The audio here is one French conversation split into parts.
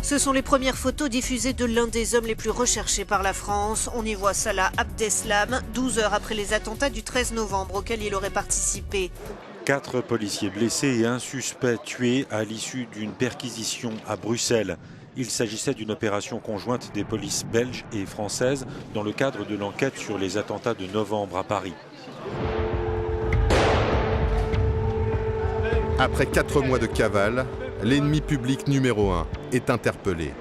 Ce sont les premières photos diffusées de l'un des hommes les plus recherchés par la France. On y voit Salah Abdeslam, 12 heures après les attentats du 13 novembre auxquels il aurait participé. 4 policiers blessés et un suspect tué à l'issue d'une perquisition à Bruxelles. Il s'agissait d'une opération conjointe des polices belges et françaises dans le cadre de l'enquête sur les attentats de novembre à Paris. Après 4 mois de cavale, l'ennemi public numéro 1 est interpellé.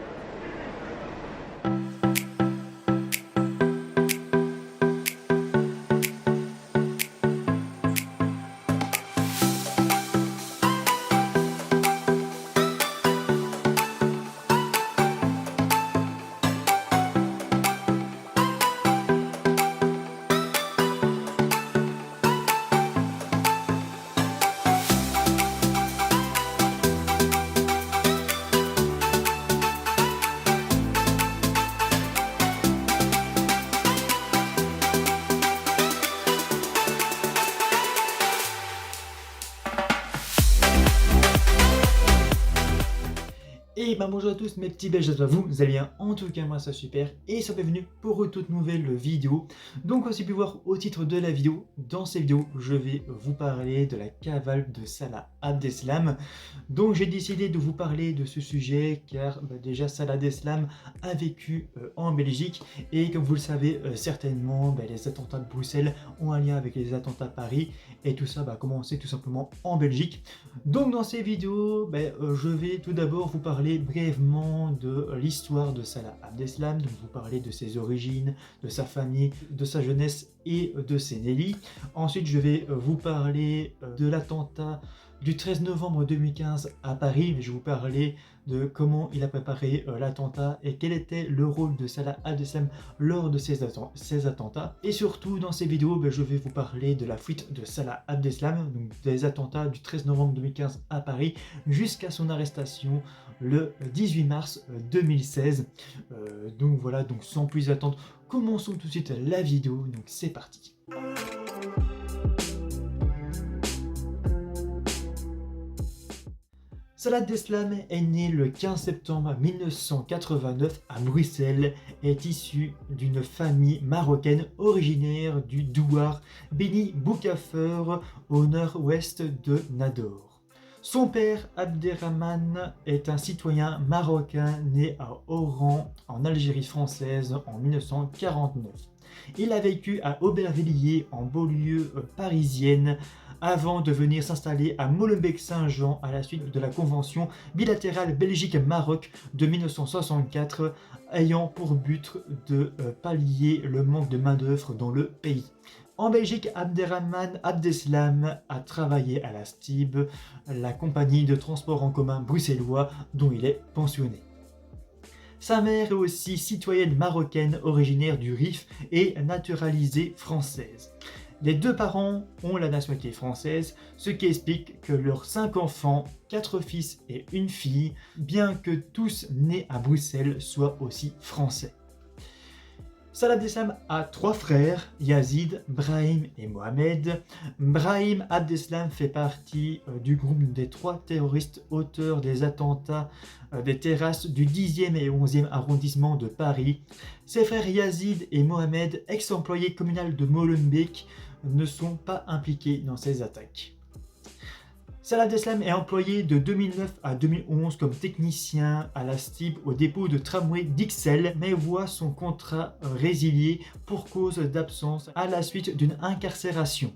Et bonjour à tous mes petits belges, j'espère que vous allez bien, en tout cas moi ça super et soyez bienvenue pour une toute nouvelle vidéo. Donc aussi pu voir au titre de la vidéo, dans cette vidéo je vais vous parler de la cavale de Salah Abdeslam. Donc j'ai décidé de vous parler de ce sujet car déjà Salah Abdeslam a vécu en Belgique et comme vous le savez certainement les attentats de Bruxelles ont un lien avec les attentats de Paris et tout ça a commencé tout simplement en Belgique. Donc dans ces vidéos je vais tout d'abord vous parler brièvement de l'histoire de Salah Abdeslam, donc vous parler de ses origines, de sa famille, de sa jeunesse et de ses délits. Ensuite je vais vous parler de l'attentat du 13 novembre 2015 à Paris. Je vais vous parler de comment il a préparé l'attentat et quel était le rôle de Salah Abdeslam lors de ces attentats. Et surtout dans ces vidéos, je vais vous parler de la fuite de Salah Abdeslam, donc des attentats du 13 novembre 2015 à Paris jusqu'à son arrestation le 18 mars 2016. Donc voilà, donc sans plus attendre, commençons tout de suite la vidéo, donc c'est parti. Salah Abdeslam est né le 15 septembre 1989 à Bruxelles et est issu d'une famille marocaine originaire du Douar, Beni Boukafer, au nord-ouest de Nador. Son père, Abderrahmane, est un citoyen marocain né à Oran, en Algérie française, en 1949. Il a vécu à Aubervilliers, en banlieue parisienne, avant de venir s'installer à Molenbeek-Saint-Jean à la suite de la convention bilatérale Belgique-Maroc de 1964, ayant pour but de pallier le manque de main-d'œuvre dans le pays. En Belgique, Abderrahmane Abdeslam a travaillé à la STIB, la compagnie de transport en commun bruxellois dont il est pensionné. Sa mère est aussi citoyenne marocaine originaire du Rif et naturalisée française. Les deux parents ont la nationalité française, ce qui explique que leurs 5 enfants, 4 fils et une fille, bien que tous nés à Bruxelles, soient aussi français. Salah Abdeslam a 3 frères, Yazid, Brahim et Mohamed. Brahim Abdeslam fait partie du groupe des 3 terroristes auteurs des attentats des terrasses du 10e et 11e arrondissement de Paris. Ses frères Yazid et Mohamed, ex-employés communaux de Molenbeek, ne sont pas impliqués dans ces attaques. Salah Abdeslam est employé de 2009 à 2011 comme technicien à la STIB au dépôt de tramway d'Ixelles, mais voit son contrat résilié pour cause d'absence à la suite d'une incarcération.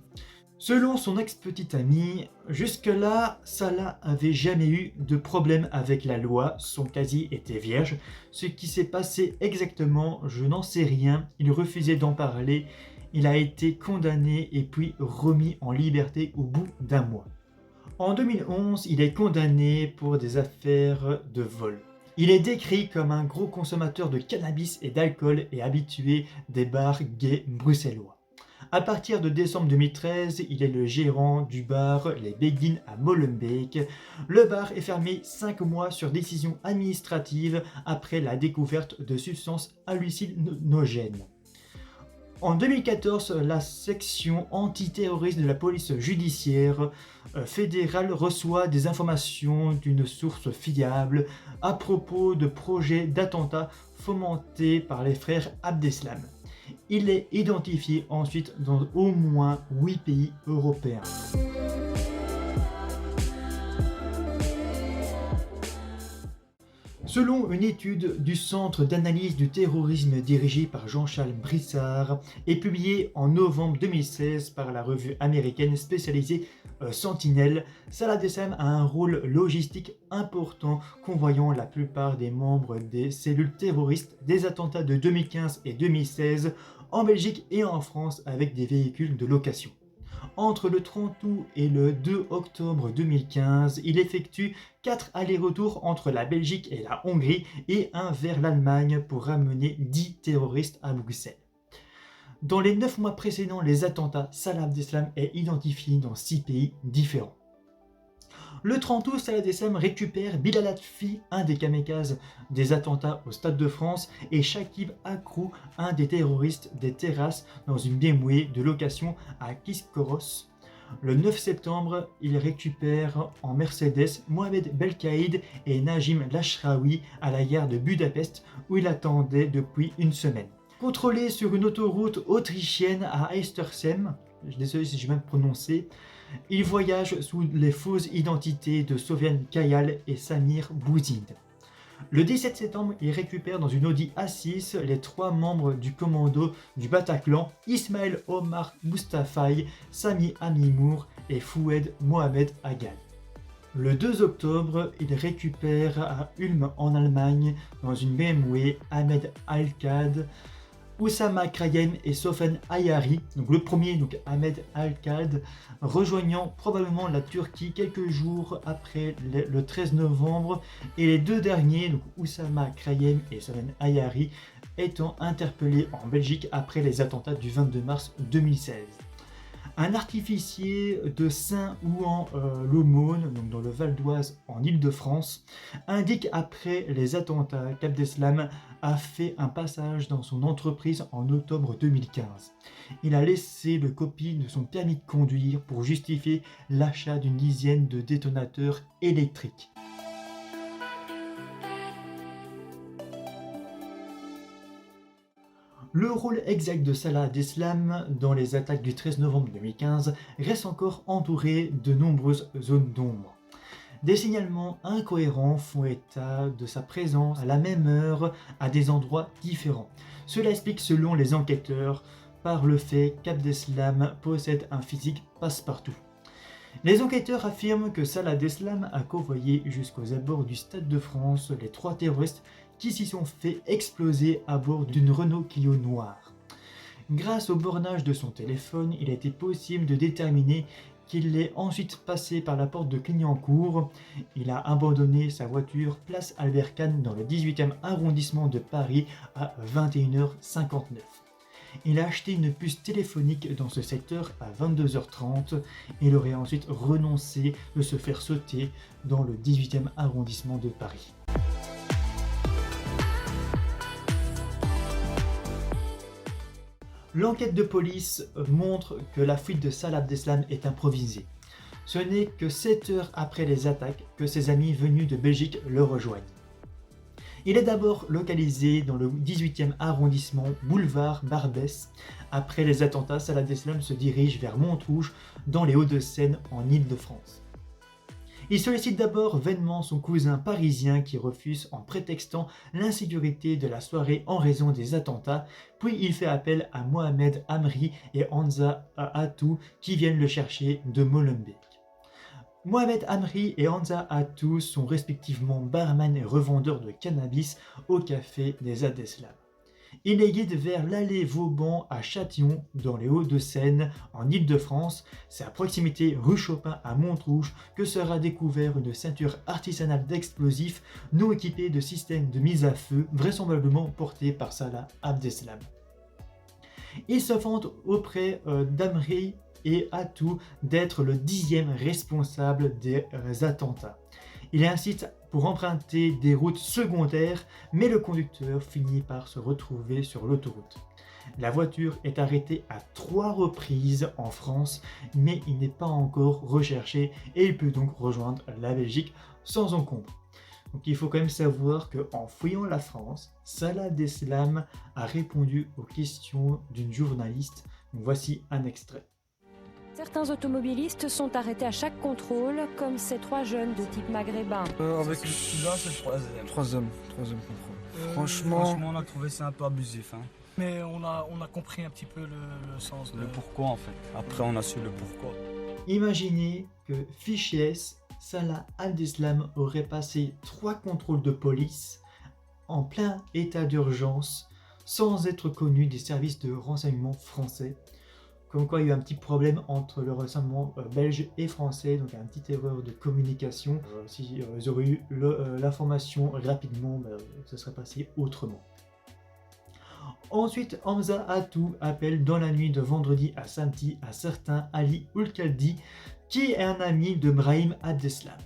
Selon son ex-petite amie, jusque-là, Salah avait jamais eu de problème avec la loi, son casier était vierge. Ce qui s'est passé exactement, je n'en sais rien, il refusait d'en parler, il a été condamné et puis remis en liberté au bout d'un mois. En 2011, il est condamné pour des affaires de vol. Il est décrit comme un gros consommateur de cannabis et d'alcool et habitué des bars gays bruxellois. À partir de décembre 2013, il est le gérant du bar Les Béguines à Molenbeek. Le bar est fermé 5 mois sur décision administrative après la découverte de substances hallucinogènes. En 2014, la section antiterroriste de la police judiciaire fédérale reçoit des informations d'une source fiable à propos de projets d'attentats fomentés par les frères Abdeslam. Il est identifié ensuite dans au moins 8 pays européens. Selon une étude du Centre d'analyse du terrorisme dirigé par Jean-Charles Brissard et publiée en novembre 2016 par la revue américaine spécialisée Sentinel, Salah Abdeslam a un rôle logistique important convoyant la plupart des membres des cellules terroristes des attentats de 2015 et 2016 en Belgique et en France avec des véhicules de location. Entre le 30 août et le 2 octobre 2015, il effectue 4 allers-retours entre la Belgique et la Hongrie et un vers l'Allemagne pour ramener 10 terroristes à Bruxelles. Dans les 9 mois précédant les attentats, Salah Abdeslam est identifié dans 6 pays différents. Le 30 août, Salah Abdeslam récupère Bilal Atfi, un des kamikazes des attentats au Stade de France, et Shakib Akrou, un des terroristes des terrasses dans une BMW de location à Kiskoros. Le 9 septembre, il récupère en Mercedes Mohamed Belkaïd et Najim Lashraoui à la gare de Budapest où il attendait depuis une semaine. Contrôlé sur une autoroute autrichienne à Eistersheim, désolé si j'ai mal prononcé, il voyage sous les fausses identités de Sofiane Kayal et Samir Bouzid. Le 17 septembre, il récupère dans une Audi A6 les 3 membres du commando du Bataclan, Ismaël Omar Mustafaï, Sami Amimour et Foued Mohamed Agal. Le 2 octobre, il récupère à Ulm en Allemagne dans une BMW Ahmed Al-Qad, Oussama Krayem et Sofiane Ayari, donc le premier, Ahmed Al-Qad, rejoignant probablement la Turquie quelques jours après le 13 novembre, et les 2 derniers, donc Oussama Krayem et Sofiane Ayari, étant interpellés en Belgique après les attentats du 22 mars 2016. Un artificier de Saint-Ouen-l'Aumône, donc dans le Val d'Oise en Île-de-France, indique après les attentats qu'Abdeslam a fait un passage dans son entreprise en octobre 2015. Il a laissé le copie de son permis de conduire pour justifier l'achat d'une dizaine de détonateurs électriques. Le rôle exact de Salah Abdeslam dans les attaques du 13 novembre 2015 reste encore entouré de nombreuses zones d'ombre. Des signalements incohérents font état de sa présence à la même heure à des endroits différents. Cela explique selon les enquêteurs par le fait qu'Abdeslam possède un physique passe-partout. Les enquêteurs affirment que Salah Abdeslam a convoyé jusqu'aux abords du Stade de France les 3 terroristes qui s'y sont fait exploser à bord d'une Renault Clio noire. Grâce au bornage de son téléphone, il a été possible de déterminer qu'il est ensuite passé par la porte de Clignancourt. Il a abandonné sa voiture place Albert Kahn dans le 18e arrondissement de Paris à 21h59. Il a acheté une puce téléphonique dans ce secteur à 22h30 et il aurait ensuite renoncé de se faire sauter dans le 18e arrondissement de Paris. L'enquête de police montre que la fuite de Salah Abdeslam est improvisée. Ce n'est que 7 heures après les attaques que ses amis venus de Belgique le rejoignent. Il est d'abord localisé dans le 18e arrondissement, boulevard Barbès. Après les attentats, Salah Abdeslam se dirige vers Montrouge, dans les Hauts-de-Seine, en Île-de-France. Il sollicite d'abord vainement son cousin parisien qui refuse en prétextant l'insécurité de la soirée en raison des attentats, puis il fait appel à Mohamed Amri et Hamza Atou qui viennent le chercher de Molenbeek. Mohamed Amri et Hamza Atou sont respectivement barman et revendeurs de cannabis au café des Abdeslam. Il les guide vers l'allée Vauban à Châtillon, dans les Hauts-de-Seine, en Île-de-France. C'est à proximité rue Chopin à Montrouge que sera découvert une ceinture artisanale d'explosifs non équipée de système de mise à feu, vraisemblablement portée par Salah Abdeslam. Il se vante auprès d'Amri et Atou d'être le 10e responsable des attentats. Il incite pour emprunter des routes secondaires, mais le conducteur finit par se retrouver sur l'autoroute. La voiture est arrêtée à 3 reprises en France, mais il n'est pas encore recherché et il peut donc rejoindre la Belgique sans encombre. Donc il faut quand même savoir qu'en fouillant la France, Salah Abdeslam a répondu aux questions d'une journaliste. Donc voici un extrait. Certains automobilistes sont arrêtés à chaque contrôle, comme ces 3 jeunes de type maghrébin. Avec celui-là, c'est le troisième contrôle. Franchement, on a trouvé ça un peu abusif. Hein. Mais on a compris un petit peu le sens. Le pourquoi en fait. Après, on a su le pourquoi. Imaginez que fichier S, Salah Abdeslam aurait passé 3 contrôles de police en plein état d'urgence sans être connu des services de renseignement français. Comme quoi il y a eu un petit problème entre le renseignement belge et français, donc une petite erreur de communication. Si ils auraient eu l'information rapidement, ça serait passé autrement. Ensuite, Hamza Atou appelle dans la nuit de vendredi à samedi un certain Ali Oulkaldi, qui est un ami de Brahim Abdeslam.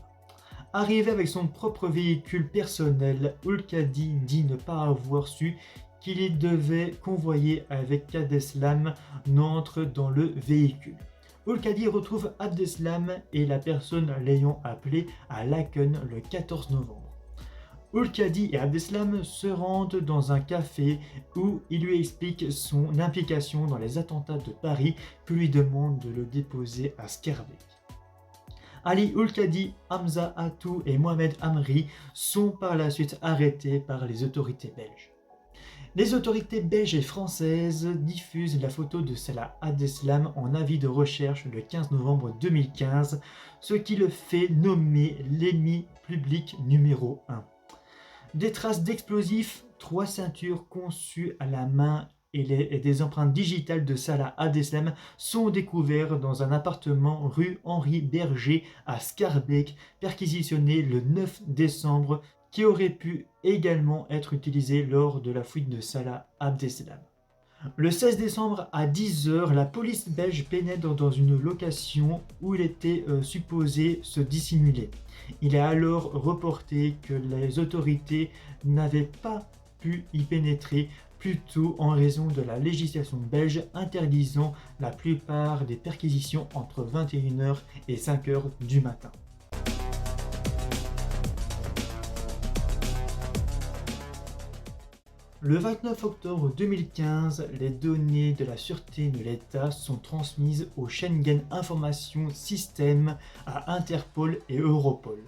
Arrivé avec son propre véhicule personnel, Oulkaldi dit ne pas avoir su qu'il devait convoyer avec Abdeslam n'entre dans le véhicule. Oulkaldi retrouve Abdeslam et la personne l'ayant appelé à Laken le 14 novembre. Oulkaldi et Abdeslam se rendent dans un café où il lui explique son implication dans les attentats de Paris puis lui demande de le déposer à Schaerbeek. Ali Oulkaldi, Hamza Atou et Mohamed Amri sont par la suite arrêtés par les autorités belges. Les autorités belges et françaises diffusent la photo de Salah Abdeslam en avis de recherche le 15 novembre 2015, ce qui le fait nommer l'ennemi public numéro 1. Des traces d'explosifs, 3 ceintures conçues à la main et des empreintes digitales de Salah Abdeslam sont découvertes dans un appartement rue Henri Berger à Schaerbeek, perquisitionné le 9 décembre, qui aurait pu également être utilisé lors de la fuite de Salah Abdeslam. Le 16 décembre à 10h, la police belge pénètre dans une location où il était supposé se dissimuler. Il est alors reporté que les autorités n'avaient pas pu y pénétrer, plutôt en raison de la législation belge interdisant la plupart des perquisitions entre 21h et 5h du matin. Le 29 octobre 2015, les données de la sûreté de l'État sont transmises au Schengen Information System, à Interpol et Europol.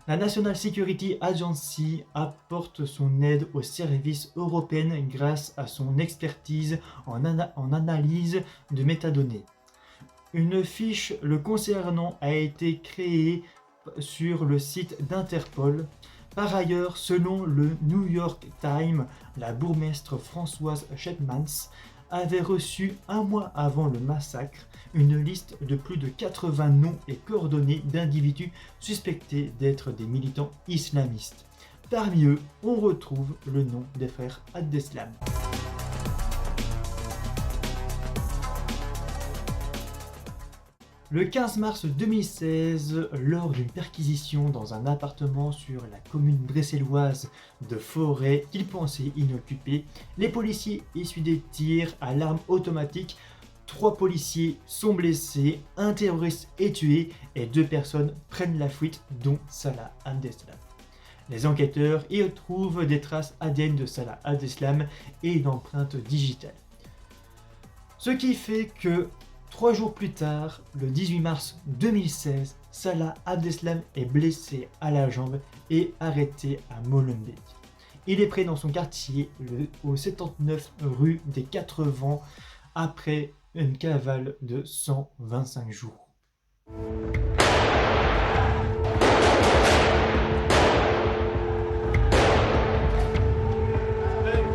La National Security Agency apporte son aide aux services européens grâce à son expertise en analyse de métadonnées. Une fiche le concernant a été créée sur le site d'Interpol. Par ailleurs, selon le New York Times, la bourgmestre Françoise Scheepmans avait reçu un mois avant le massacre une liste de plus de 80 noms et coordonnées d'individus suspectés d'être des militants islamistes. Parmi eux, on retrouve le nom des frères Abdeslam. Le 15 mars 2016, lors d'une perquisition dans un appartement sur la commune bruxelloise de Forêt qu'ils pensaient inoccupé, les policiers essuient des tirs à l'arme automatique. 3 policiers sont blessés, un terroriste est tué et 2 personnes prennent la fuite, dont Salah Abdeslam. Les enquêteurs y retrouvent des traces ADN de Salah Abdeslam et une empreinte digitale. Ce qui fait que 3 jours plus tard, le 18 mars 2016, Salah Abdeslam est blessé à la jambe et arrêté à Molenbeek. Il est pris dans son quartier au 79 rue des 4 Vents après une cavale de 125 jours.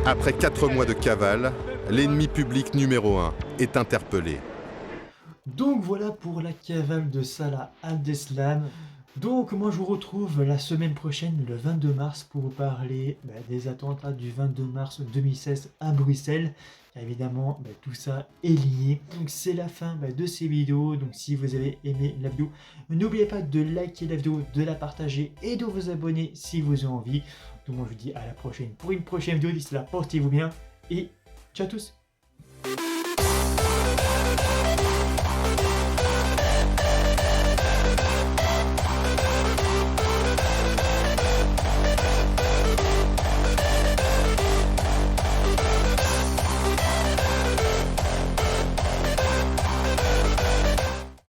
Après 4 mois de cavale, l'ennemi public numéro 1 est interpellé. Donc voilà pour la cavale de Salah Abdeslam. Donc moi je vous retrouve la semaine prochaine, le 22 mars, pour vous parler des attentats du 22 mars 2016 à Bruxelles. Évidemment, tout ça est lié. Donc c'est la fin de ces vidéos. Donc si vous avez aimé la vidéo, n'oubliez pas de liker la vidéo, de la partager et de vous abonner si vous avez envie. Donc moi je vous dis à la prochaine pour une prochaine vidéo. D'ici là, portez-vous bien et ciao à tous.